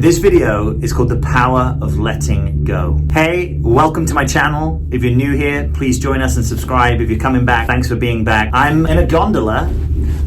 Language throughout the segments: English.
This video is called The Power of Letting Go. Hey, welcome to my channel. If you're new here, please join us and subscribe. If you're coming back, thanks for being back. I'm in a gondola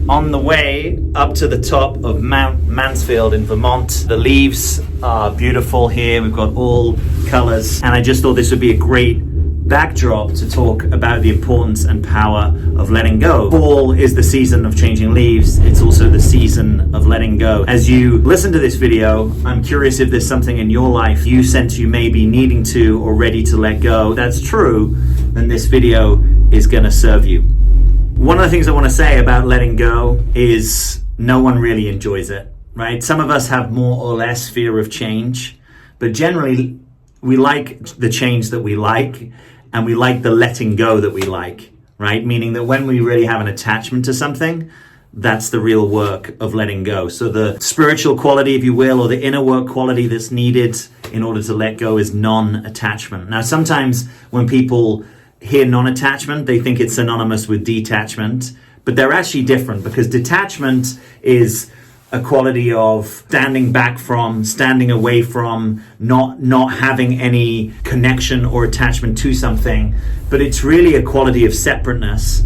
on the way up to the top of Mount Mansfield in Vermont. The leaves are beautiful here. We've got all colors. And I just thought this would be a great backdrop to talk about the importance and power of letting go. Fall is the season of changing leaves. It's also the season of letting go. As you listen to this video, I'm curious if there's something in your life you sense you may be needing to or ready to let go. If that's true, then this video is going to serve you. One of the things I want to say about letting go is no one really enjoys it, right? Some of us have more or less fear of change, but generally we like the change that we like, and we like the letting go that we like, right? Meaning that when we really have an attachment to something, that's the real work of letting go. So the spiritual quality, if you will, or the inner work quality that's needed in order to let go is non-attachment. Now, sometimes when people hear non-attachment, they think it's synonymous with detachment, but they're actually different, because detachment is a quality of standing back from, standing away from, not having any connection or attachment to something, but it's really a quality of separateness,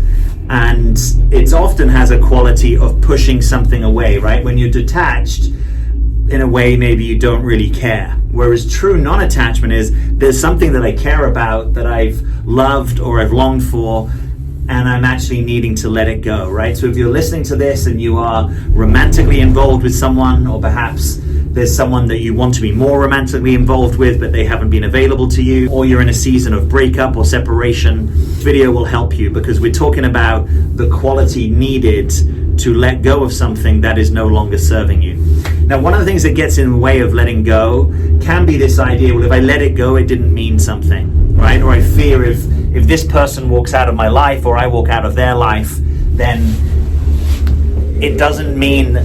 and it often has a quality of pushing something away, right? When you're detached, in a way, maybe you don't really care. Whereas true non-attachment is, there's something that I care about, that I've loved or I've longed for, and I'm actually needing to let it go, right? So if you're listening to this and you are romantically involved with someone, or perhaps there's someone that you want to be more romantically involved with, but they haven't been available to you, or you're in a season of breakup or separation, this video will help you, because we're talking about the quality needed to let go of something that is no longer serving you. Now, one of the things that gets in the way of letting go can be this idea, well, if I let it go, it didn't mean something, right? Or I fear if this person walks out of my life, or I walk out of their life, then it doesn't mean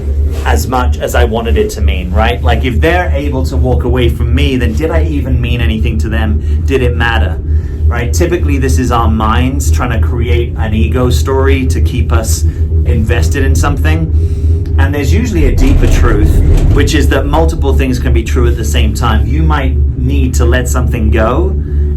as much as I wanted it to mean, right? Like, if they're able to walk away from me, then did I even mean anything to them? Did it matter, right? Typically, this is our minds trying to create an ego story to keep us invested in something. And there's usually a deeper truth, which is that multiple things can be true at the same time. You might need to let something go,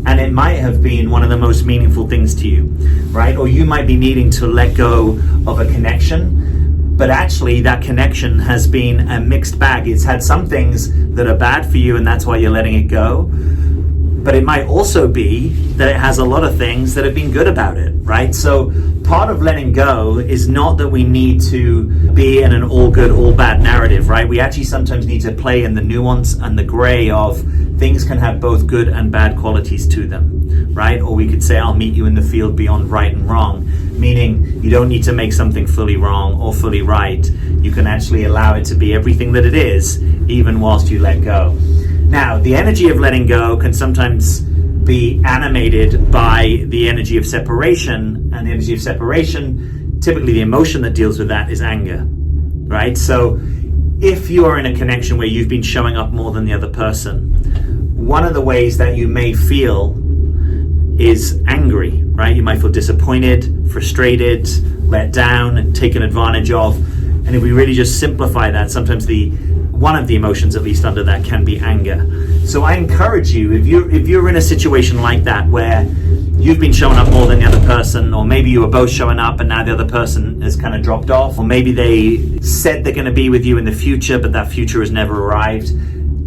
and it might have been one of the most meaningful things to you, right? Or you might be needing to let go of a connection, but actually that connection has been a mixed bag. It's had some things that are bad for you, and that's why you're letting it go. But it might also be that it has a lot of things that have been good about it, right? So part of letting go is not that we need to be in an all good, all bad narrative, right? We actually sometimes need to play in the nuance and the gray of things can have both good and bad qualities to them, right? Or we could say, I'll meet you in the field beyond right and wrong, meaning you don't need to make something fully wrong or fully right. You can actually allow it to be everything that it is, even whilst you let go. Now, the energy of letting go can sometimes be animated by the energy of separation, and the energy of separation, typically the emotion that deals with that is anger, right? So if you are in a connection where you've been showing up more than the other person, one of the ways that you may feel is angry, right? You might feel disappointed, frustrated, let down, taken advantage of. And if we really just simplify that, sometimes one of the emotions, at least under that, can be anger. So I encourage you, if you're in a situation like that where you've been showing up more than the other person, or maybe you were both showing up and now the other person has kind of dropped off, or maybe they said they're going to be with you in the future, but that future has never arrived.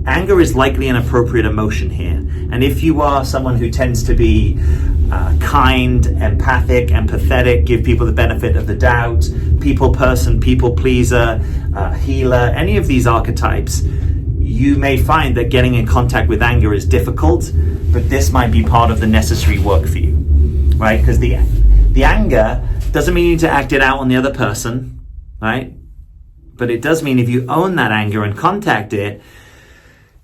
Anger is likely an appropriate emotion here. And if you are someone who tends to be kind, empathic, empathetic, give people the benefit of the doubt, people person, people pleaser, healer, any of these archetypes, you may find that getting in contact with anger is difficult, but this might be part of the necessary work for you, right? Because the anger doesn't mean you need to act it out on the other person, right? But it does mean if you own that anger and contact it,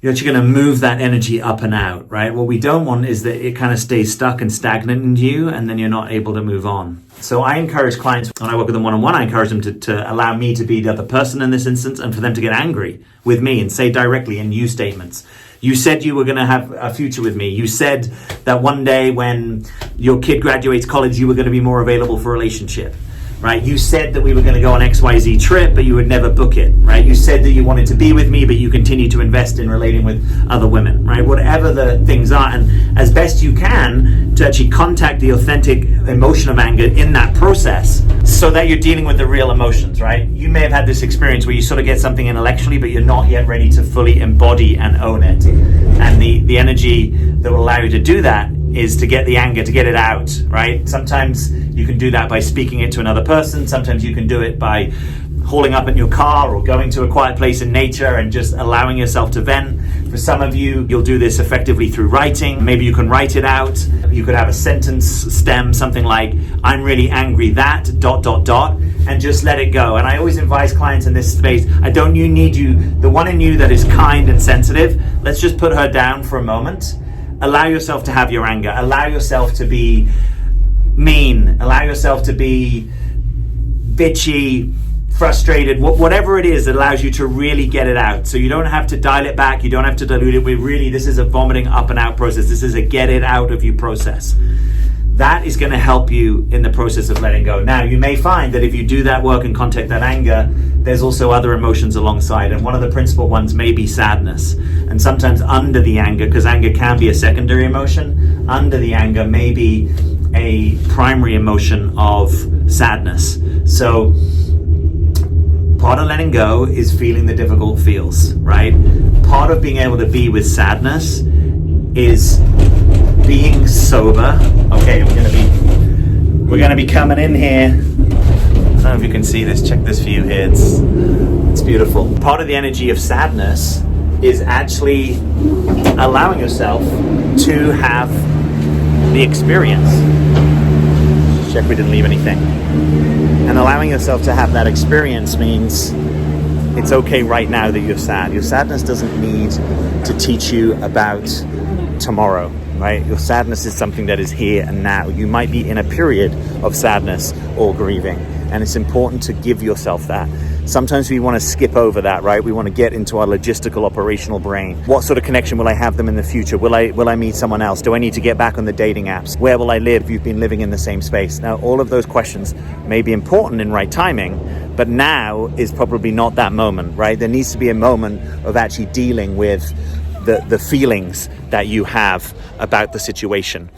you're actually going to move that energy up and out, right? What we don't want is that it kind of stays stuck and stagnant in you, and then you're not able to move on. So I encourage clients, when I work with them one-on-one, I encourage them to allow me to be the other person in this instance, and for them to get angry with me and say directly in you statements. You said you were going to have a future with me. You said that one day when your kid graduates college, you were going to be more available for a relationship. right? You said that we were going to go on XYZ trip, but you would never book it, right? You said that you wanted to be with me, but you continue to invest in relating with other women, right? Whatever the things are, and as best you can to actually contact the authentic emotion of anger in that process so that you're dealing with the real emotions, right? You may have had this experience where you sort of get something intellectually, but you're not yet ready to fully embody and own it. And the energy that will allow you to do that is to get the anger, to get it out, right? Sometimes you can do that by speaking it to another person. Sometimes you can do it by hauling up in your car or going to a quiet place in nature and just allowing yourself to vent. For some of you, you'll do this effectively through writing. Maybe you can write it out. You could have a sentence stem, something like, I'm really angry that, ... and just let it go. And I always advise clients in this space, the one in you that is kind and sensitive, let's just put her down for a moment. Allow yourself to have your anger. Allow yourself to be mean. Allow yourself to be bitchy, frustrated, whatever it is that allows you to really get it out. So you don't have to dial it back. You don't have to dilute it. This is a vomiting up and out process. This is a get it out of you process. That is going to help you in the process of letting go. Now, you may find that if you do that work and contact that anger, there's also other emotions alongside. And one of the principal ones may be sadness. And sometimes under the anger, because anger can be a secondary emotion, under the anger may be a primary emotion of sadness. So part of letting go is feeling the difficult feels, right? Part of being able to be with sadness is being sober. Okay, we're gonna be coming in here. I don't know if you can see this. Check this view here. It's beautiful. Part of the energy of sadness is actually allowing yourself to have the experience. Check we didn't leave anything. And allowing yourself to have that experience means it's okay right now that you're sad. Your sadness doesn't need to teach you about tomorrow, right? Your sadness is something that is here and now. You might be in a period of sadness or grieving, and it's important to give yourself that. Sometimes we want to skip over that, right? We want to get into our logistical, operational brain. What sort of connection will I have them in the future? Will I meet someone else? Do I need to get back on the dating apps? Where will I live if you've been living in the same space? Now, all of those questions may be important in right timing, but now is probably not that moment, right? There needs to be a moment of actually dealing with the feelings that you have about the situation.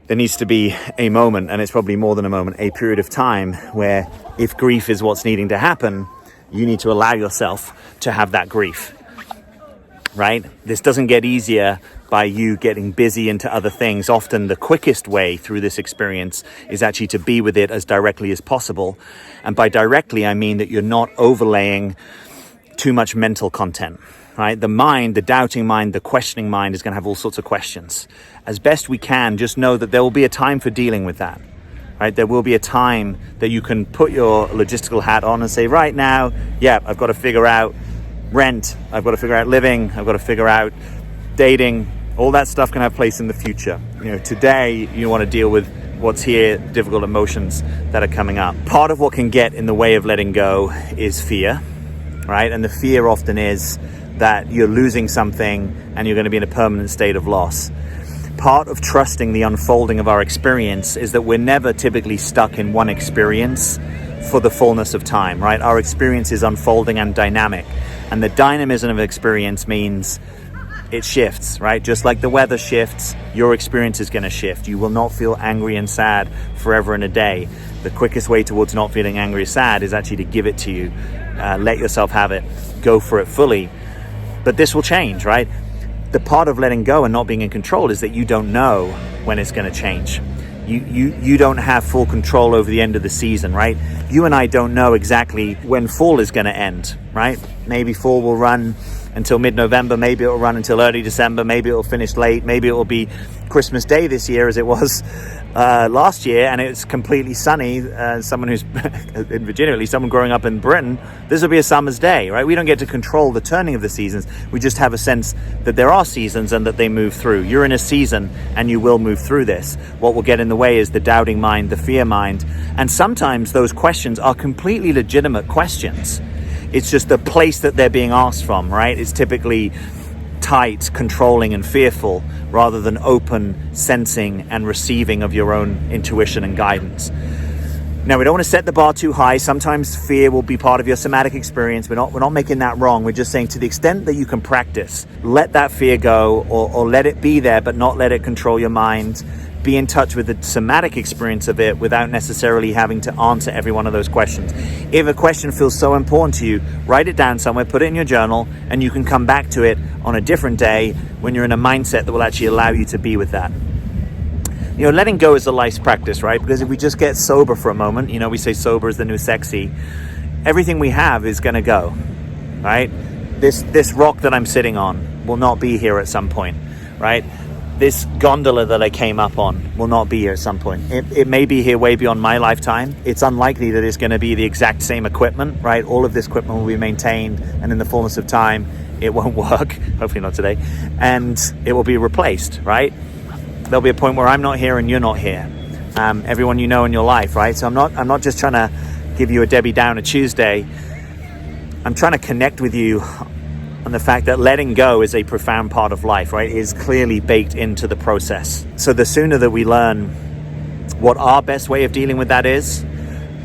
There needs to be a moment, and it's probably more than a moment, a period of time where if grief is what's needing to happen, you need to allow yourself to have that grief, right? This doesn't get easier by you getting busy into other things. Often the quickest way through this experience is actually to be with it as directly as possible. And by directly, I mean that you're not overlaying too much mental content. Right? The mind, the doubting mind, the questioning mind is going to have all sorts of questions. As best we can, just know that there will be a time for dealing with that. Right? There will be a time that you can put your logistical hat on and say, right now, yeah, I've got to figure out rent, I've got to figure out living, I've got to figure out dating. All that stuff can have place in the future. Today you want to deal with what's here, difficult emotions that are coming up. Part of what can get in the way of letting go is fear, right? And the fear often is that you're losing something and you're going to be in a permanent state of loss. Part of trusting the unfolding of our experience is that we're never typically stuck in one experience for the fullness of time, right? Our experience is unfolding and dynamic. And the dynamism of experience means it shifts, right? Just like the weather shifts, your experience is going to shift. You will not feel angry and sad forever and a day. The quickest way towards not feeling angry or sad is actually to give it to you. Let yourself have it. Go for it fully. But this will change, right? The part of letting go and not being in control is that you don't know when it's going to change. You don't have full control over the end of the season, right? You and I don't know exactly when fall is going to end, right? Maybe fall will run until mid-November, maybe it'll run until early December, maybe it'll finish late, maybe it will be Christmas Day this year as it was last year, and it's completely sunny. Someone who's in Virginia, at least someone growing up in Britain, this will be a summer's day, right? We don't get to control the turning of the seasons. We just have a sense that there are seasons and that they move through. You're in a season and you will move through this. What will get in the way is the doubting mind, the fear mind, and sometimes those questions are completely legitimate questions. It's just the place that they're being asked from, right? It's typically tight, controlling, and fearful, rather than open, sensing, and receiving of your own intuition and guidance. Now, we don't want to set the bar too high. Sometimes fear will be part of your somatic experience. We're not making that wrong. We're just saying, to the extent that you can practice, let that fear go, or let it be there, but not let it control your mind. Be in touch with the somatic experience of it without necessarily having to answer every one of those questions. If a question feels so important to you, write it down somewhere, put it in your journal, and you can come back to it on a different day when you're in a mindset that will actually allow you to be with that. You know, letting go is a life's practice, right? Because if we just get sober for a moment, you know, we say sober is the new sexy, everything we have is going to go, right? This rock that I'm sitting on will not be here at some point, right? This gondola that I came up on will not be here at some point. It may be here way beyond my lifetime. It's unlikely that it's going to be the exact same equipment, right? All of this equipment will be maintained, and in the fullness of time, it won't work, hopefully not today, and it will be replaced, right? There'll be a point where I'm not here and you're not here. Everyone you know in your life, right? So I'm not just trying to give you a Debbie Downer Tuesday. I'm trying to connect with you on the fact that letting go is a profound part of life, right? It is clearly baked into the process. So the sooner that we learn what our best way of dealing with that is,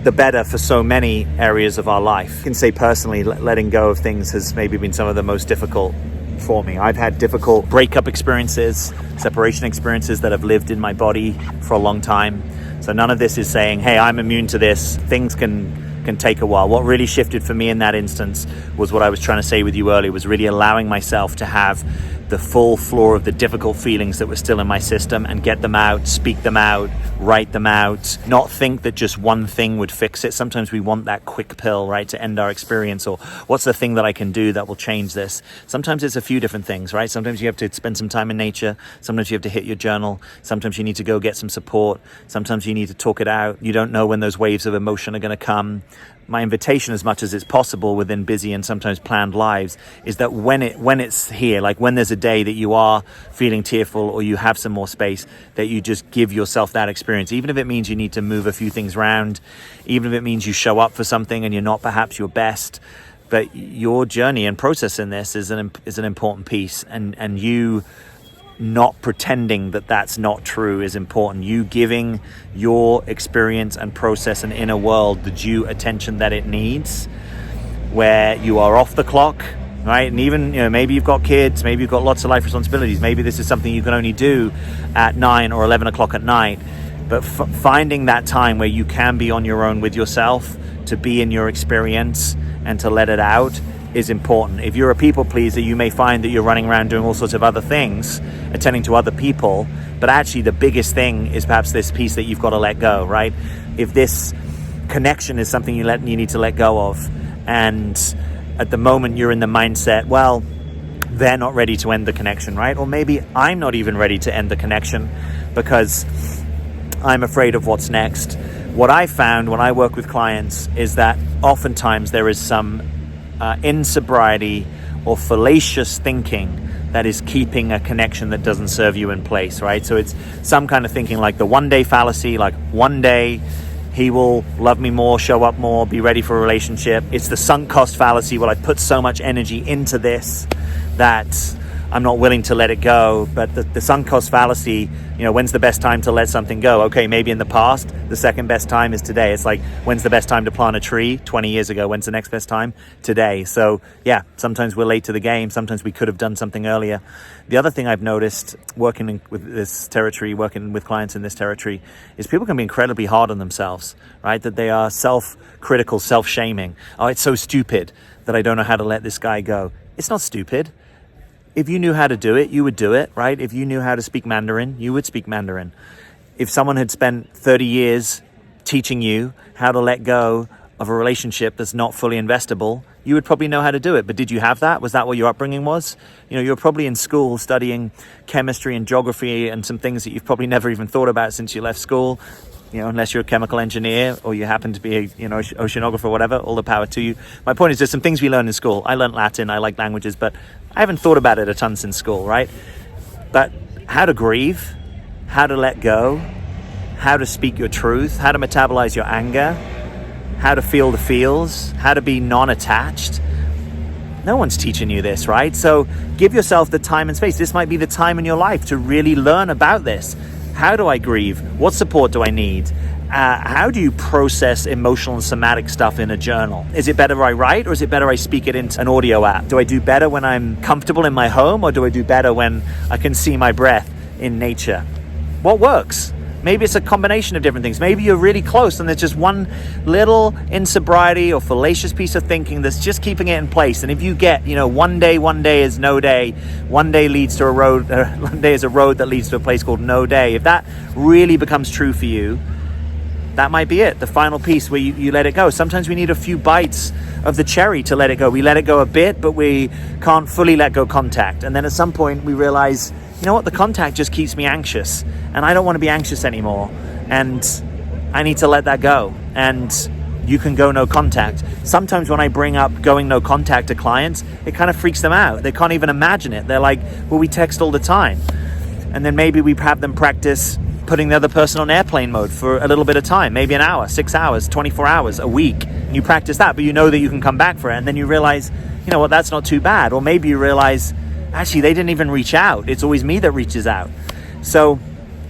the better for so many areas of our life. I can say personally, letting go of things has maybe been some of the most difficult for me. I've had difficult breakup experiences, separation experiences that have lived in my body for a long time. So none of this is saying, hey, I'm immune to this. Things can take a while. What really shifted for me in that instance was what I was trying to say with you earlier, was really allowing myself to have the full floor of the difficult feelings that were still in my system and get them out, speak them out, write them out, not think that just one thing would fix it. Sometimes we want that quick pill, right, to end our experience, or what's the thing that I can do that will change this? Sometimes it's a few different things, right? Sometimes you have to spend some time in nature. Sometimes you have to hit your journal. Sometimes you need to go get some support. Sometimes you need to talk it out. You don't know when those waves of emotion are going to come. My invitation, as much as it's possible within busy and sometimes planned lives, is that when it's here, like when there's a day that you are feeling tearful or you have some more space, that you just give yourself that experience, even if it means you need to move a few things around, even if it means you show up for something and you're not perhaps your best. But your journey and process in this is an important piece, and you not pretending that that's not true is important. You giving your experience and process and inner world the due attention that it needs, where you are off the clock, right? And even, you know, maybe you've got kids, maybe you've got lots of life responsibilities, maybe this is something you can only do at 9 or 11 o'clock at night, but finding that time where you can be on your own with yourself, to be in your experience and to let it out, is important. If you're a people pleaser, you may find that you're running around doing all sorts of other things, attending to other people, but actually the biggest thing is perhaps this piece that you've got to let go, right? If this connection is something you need to let go of, and at the moment you're in the mindset, well, they're not ready to end the connection, right? Or maybe I'm not even ready to end the connection because I'm afraid of what's next. What I found when I work with clients is that oftentimes there is some insobriety or fallacious thinking that is keeping a connection that doesn't serve you in place, right? So it's some kind of thinking like the one day fallacy, like one day he will love me more, show up more, be ready for a relationship. It's the sunk cost fallacy. Well, I put so much energy into this that I'm not willing to let it go. But the sunk cost fallacy, you know, when's the best time to let something go? Okay, maybe in the past, the second best time is today. It's like, when's the best time to plant a tree? 20 years ago. When's the next best time? Today. So yeah, sometimes we're late to the game. Sometimes we could have done something earlier. The other thing I've noticed working with this territory, working with clients in this territory, is people can be incredibly hard on themselves, right? That they are self-critical, self-shaming. Oh, it's so stupid that I don't know how to let this guy go. It's not stupid. If you knew how to do it, you would do it, right? If you knew how to speak Mandarin, you would speak Mandarin. If someone had spent 30 years teaching you how to let go of a relationship that's not fully investable, you would probably know how to do it. But did you have that? Was that what your upbringing was? You know, you were probably in school studying chemistry and geography and some things that you've probably never even thought about since you left school. You know, unless you're a chemical engineer or you happen to be a, you know, oceanographer or whatever, all the power to you. My point is, there's some things we learn in school. I learned Latin, I like languages, but I haven't thought about it a ton since school, right? But how to grieve, how to let go, how to speak your truth, how to metabolize your anger, how to feel the feels, how to be non-attached. No one's teaching you this, right? So give yourself the time and space. This might be the time in your life to really learn about this. How do I grieve? What support do I need? how do you process emotional and somatic stuff in a journal? Is it better I write, or is it better I speak it into an audio app? Do I do better when I'm comfortable in my home, or do I do better when I can see my breath in nature? What works? Maybe it's a combination of different things. Maybe you're really close and there's just one little insobriety or fallacious piece of thinking that's just keeping it in place. And if you get, one day is no day, one day leads to a road, one day is a road that leads to a place called no day. If that really becomes true for you, that might be it, the final piece where you let it go. Sometimes we need a few bites of the cherry to let it go. We let it go a bit, but we can't fully let go contact. And then at some point we realize, the contact just keeps me anxious, and I don't want to be anxious anymore, and I need to let that go. And you can go no contact. Sometimes when I bring up going no contact to clients, it kind of freaks them out. They can't even imagine it. They're like, well, we text all the time. And then maybe we have them practice putting the other person on airplane mode for a little bit of time, maybe an hour, 6 hours, 24 hours, a week. And you practice that, but you know that you can come back for it. And then you realize, that's not too bad. Or maybe you realize, actually, they didn't even reach out. It's always me that reaches out. So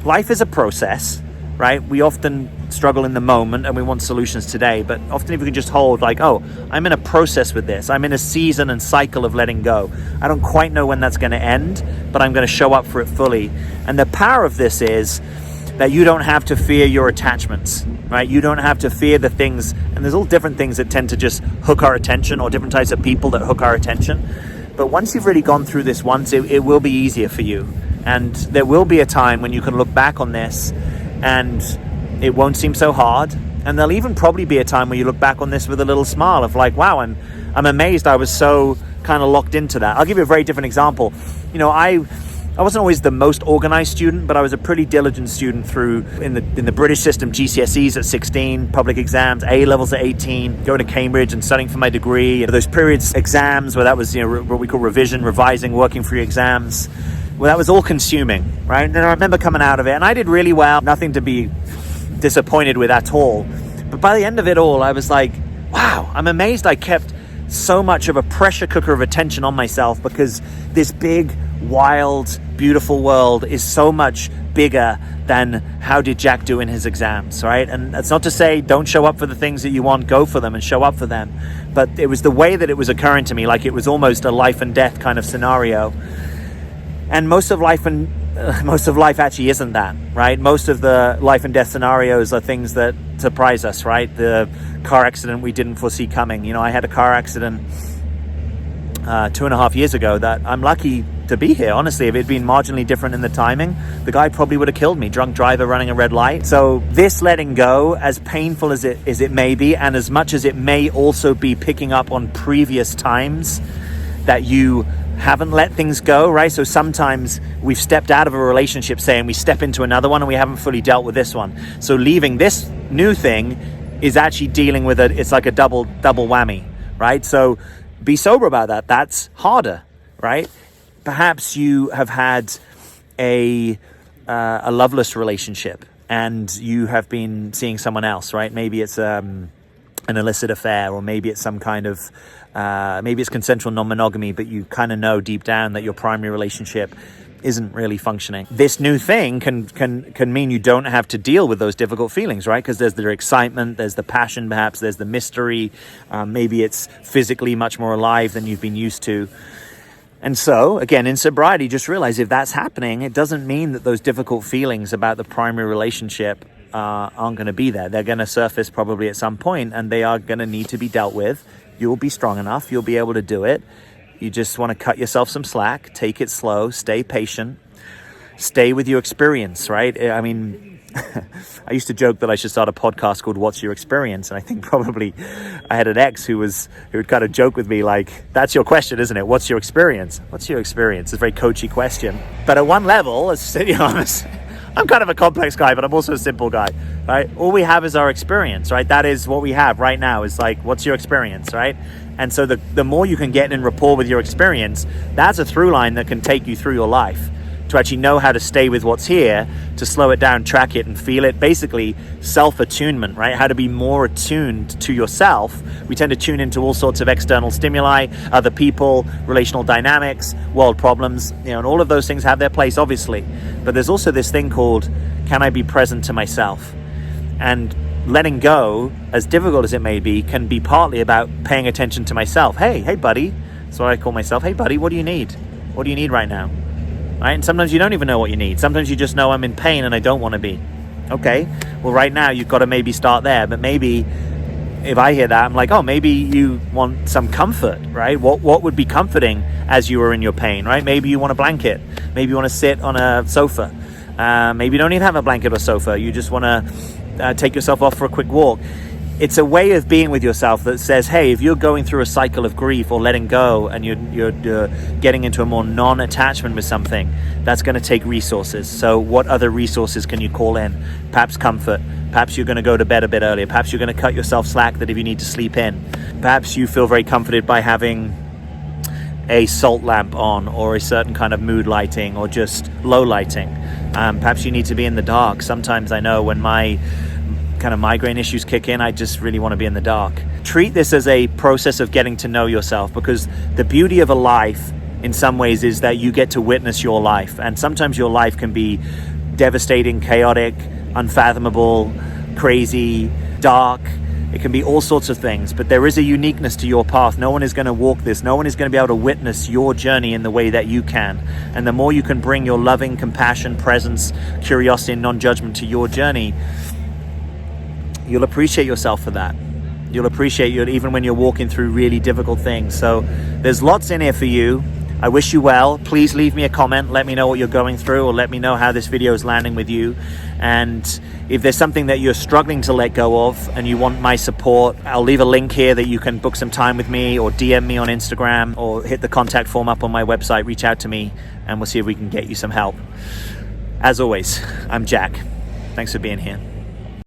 life is a process, right? We often struggle in the moment and we want solutions today. But often if we can just hold I'm in a process with this. I'm in a season and cycle of letting go. I don't quite know when that's going to end, but I'm going to show up for it fully. And the power of this is that you don't have to fear your attachments, right? You don't have to fear the things. And there's all different things that tend to just hook our attention, or different types of people that hook our attention. But once you've really gone through this once, it will be easier for you. And there will be a time when you can look back on this and it won't seem so hard. And there'll even probably be a time where you look back on this with a little smile of like, wow, I'm amazed I was so kind of locked into that. I'll give you a very different example. I wasn't always the most organized student, but I was a pretty diligent student through in the British system, GCSEs at 16, public exams, A-levels at 18, going to Cambridge and studying for my degree. Those periods, exams, where that was what we call revision, revising, working for your exams. Well, that was all consuming, right? And I remember coming out of it, and I did really well, nothing to be disappointed with at all. But by the end of it all, I was like, wow, I'm amazed I kept so much of a pressure cooker of attention on myself, because this big, wild, beautiful world is so much bigger than how did Jack do in his exams, right? And that's not to say don't show up for the things that you want, go for them and show up for them. But it was the way that it was occurring to me, like it was almost a life and death kind of scenario. And most of life actually isn't that, right? Most of the life and death scenarios are things that surprise us, right? The car accident we didn't foresee coming. I had a car accident 2.5 years ago that I'm lucky to be here. Honestly, if it had been marginally different in the timing, the guy probably would have killed me. Drunk driver running a red light. So this letting go, as painful as it may be, and as much as it may also be picking up on previous times that you haven't let things go, right? So sometimes we've stepped out of a relationship, say, and we step into another one and we haven't fully dealt with this one. So leaving this new thing is actually dealing with it. It's like a double whammy, right? So be sober about that. That's harder, right? Perhaps you have had a loveless relationship and you have been seeing someone else, right? Maybe it's an illicit affair, or maybe it's some kind of maybe it's consensual non-monogamy, but you kind of know deep down that your primary relationship isn't really functioning. This new thing can mean you don't have to deal with those difficult feelings, right? Because there's the excitement, there's the passion, perhaps there's the mystery. Maybe it's physically much more alive than you've been used to. And so, again, in sobriety, just realize if that's happening, it doesn't mean that those difficult feelings about the primary relationship aren't going to be there. They're going to surface probably at some point, and they are going to need to be dealt with. You'll be strong enough. You'll be able to do it. You just want to cut yourself some slack, take it slow, stay patient, stay with your experience, right? I mean, I used to joke that I should start a podcast called What's Your Experience? And I think probably I had an ex who would kind of joke with me like, that's your question, isn't it? What's your experience? What's your experience? It's a very coachy question. But at one level, I'm kind of a complex guy, but I'm also a simple guy, right? All we have is our experience, right? That is what we have right now, is like, what's your experience, right? And so the more you can get in rapport with your experience, that's a through line that can take you through your life, to actually know how to stay with what's here, to slow it down, track it, and feel it. Basically, self-attunement, right? How to be more attuned to yourself. We tend to tune into all sorts of external stimuli, other people, relational dynamics, world problems, and all of those things have their place, obviously. But there's also this thing called, can I be present to myself? And letting go, as difficult as it may be, can be partly about paying attention to myself. Hey buddy, that's what I call myself. Hey buddy, what do you need? What do you need right now? Right? And sometimes you don't even know what you need. Sometimes you just know I'm in pain and I don't want to be. Okay, well right now you've got to maybe start there. But maybe if I hear that, I'm like, oh, maybe you want some comfort, right? What would be comforting as you were in your pain, right? Maybe you want a blanket. Maybe you want to sit on a sofa. Maybe you don't even have a blanket or sofa. You just want to take yourself off for a quick walk. It's a way of being with yourself that says, hey, if you're going through a cycle of grief or letting go and you're getting into a more non-attachment with something, that's going to take resources. So what other resources can you call in? Perhaps comfort. Perhaps you're going to go to bed a bit earlier. Perhaps you're going to cut yourself slack that if you need to sleep in. Perhaps you feel very comforted by having a salt lamp on, or a certain kind of mood lighting, or just low lighting. Perhaps you need to be in the dark. Sometimes I know when my kind of migraine issues kick in, I just really want to be in the dark. Treat this as a process of getting to know yourself, because the beauty of a life in some ways is that you get to witness your life. And sometimes your life can be devastating, chaotic, unfathomable, crazy, dark. It can be all sorts of things, but there is a uniqueness to your path. No one is going to walk this. No one is going to be able to witness your journey in the way that you can. And the more you can bring your loving compassion, presence, curiosity, and non-judgment to your journey, you'll appreciate yourself for that. You'll appreciate you even when you're walking through really difficult things. So there's lots in here for you. I wish you well. Please leave me a comment. Let me know what you're going through, or let me know how this video is landing with you. And if there's something that you're struggling to let go of and you want my support, I'll leave a link here that you can book some time with me, or DM me on Instagram, or hit the contact form up on my website. Reach out to me and we'll see if we can get you some help. As always, I'm Jack. Thanks for being here.